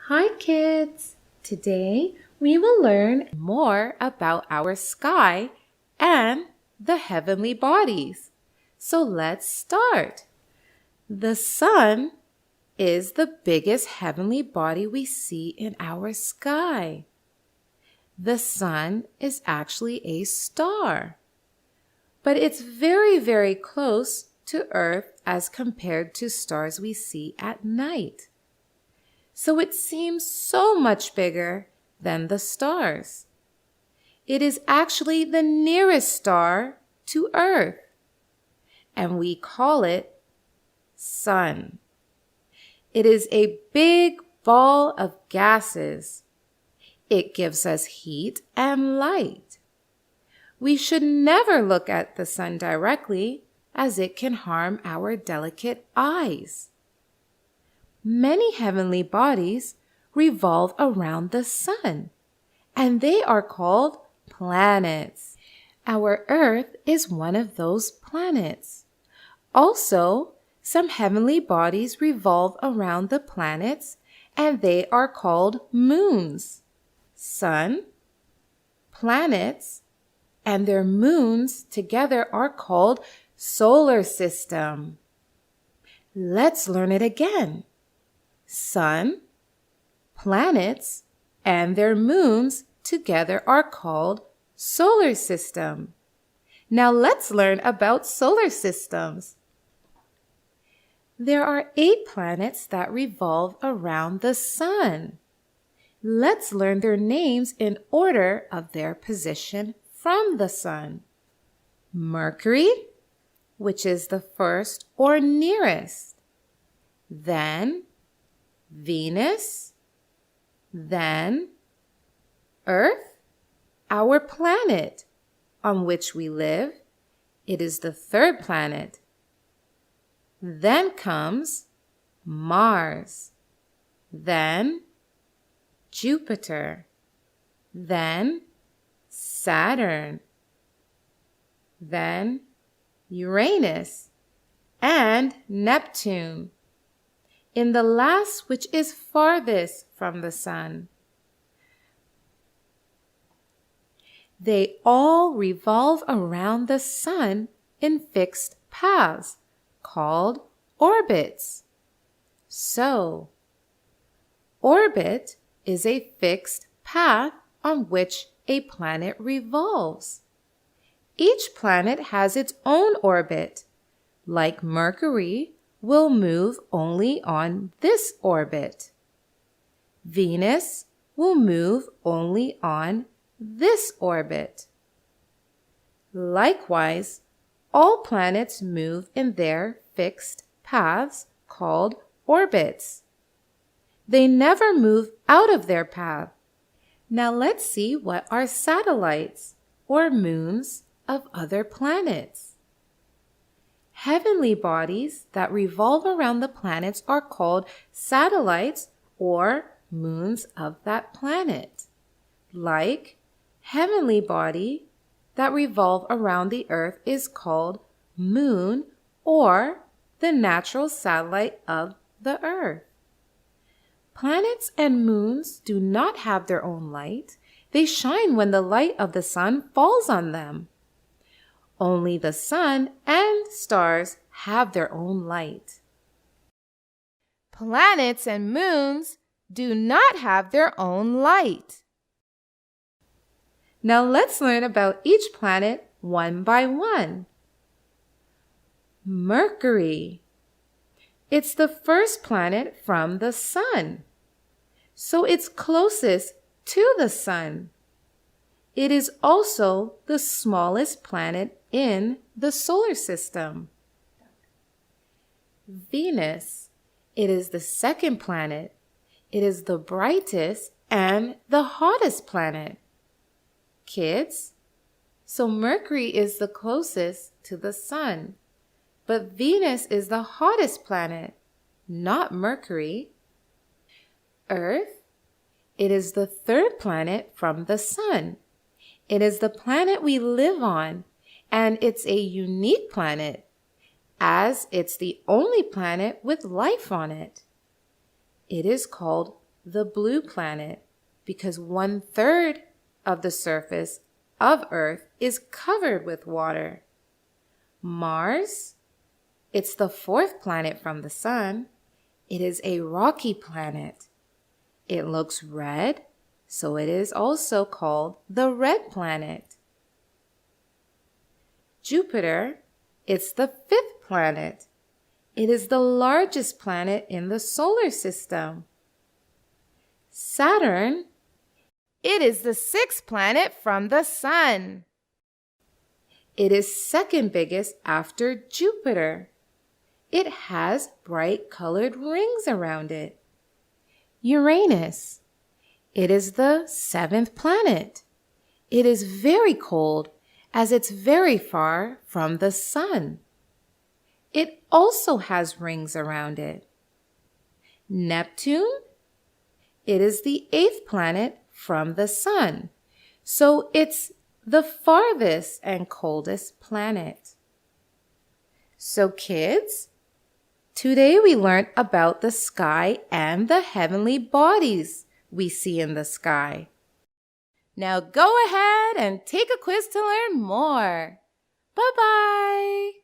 Hi kids! Today we will learn more about our sky and the heavenly bodies. So let's start. The sun is the biggest heavenly body we see in our sky. The sun is actually a star, but it's very, very close to Earth as compared to stars we see at night. So it seems so much bigger than the stars. It is actually the nearest star to Earth, and we call it sun. It is a big ball of gases. It gives us heat and light. We should never look at the sun directly, as it can harm our delicate eyes. Many heavenly bodies revolve around the sun, and they are called planets. Our Earth is one of those planets. Also, some heavenly bodies revolve around the planets, and they are called moons. Sun, planets, and their moons together are called solar system. Let's learn it again. Sun, planets, and their moons together are called solar system. Now let's learn about solar systems. There are 8 planets that revolve around the sun. Let's learn their names in order of their position from the sun. Mercury, which is the first or nearest. Then Venus, then Earth, our planet on which we live. It is the 3rd planet. Then comes Mars, then Jupiter, then Saturn, then Uranus, and Neptune. In the last, which is farthest from the sun. They all revolve around the sun in fixed paths called orbits. So, orbit is a fixed path on which a planet revolves. Each planet has its own orbit. Like Mercury, will move only on this orbit. Venus will move only on this orbit. Likewise, all planets move in their fixed paths called orbits. They never move out of their path. Now let's see what are satellites or moons of other planets. Heavenly bodies that revolve around the planets are called satellites or moons of that planet. Like heavenly body that revolve around the Earth is called moon or the natural satellite of the Earth. Planets and moons do not have their own light. They shine when the light of the sun falls on them. Only the sun and stars have their own light. Planets and moons do not have their own light. Now let's learn about each planet one by one. Mercury. It's the first planet from the sun, so it's closest to the sun. It is also the smallest planet in the solar system. Venus. It is the 2nd planet. It is the brightest and the hottest planet. Kids, so Mercury is the closest to the sun, but Venus is the hottest planet, not Mercury. Earth. It is the 3rd planet from the sun. It is the planet we live on, and it's a unique planet, as it's the only planet with life on it. It is called the blue planet, because 1/3 of the surface of Earth is covered with water. Mars, it's the 4th planet from the sun. It is a rocky planet. It looks red, so it is also called the red planet. Jupiter, it's the 5th planet. It is the largest planet in the solar system. Saturn, it is the 6th planet from the sun. It is second biggest after Jupiter. It has bright colored rings around it. Uranus, it is the 7th planet. It is very cold as it's very far from the sun. It also has rings around it. Neptune, it is the 8th planet from the sun, so it's the farthest and coldest planet. So kids, today we learned about the sky and the heavenly bodies we see in the sky. Now go ahead and take a quiz to learn more. Bye-bye.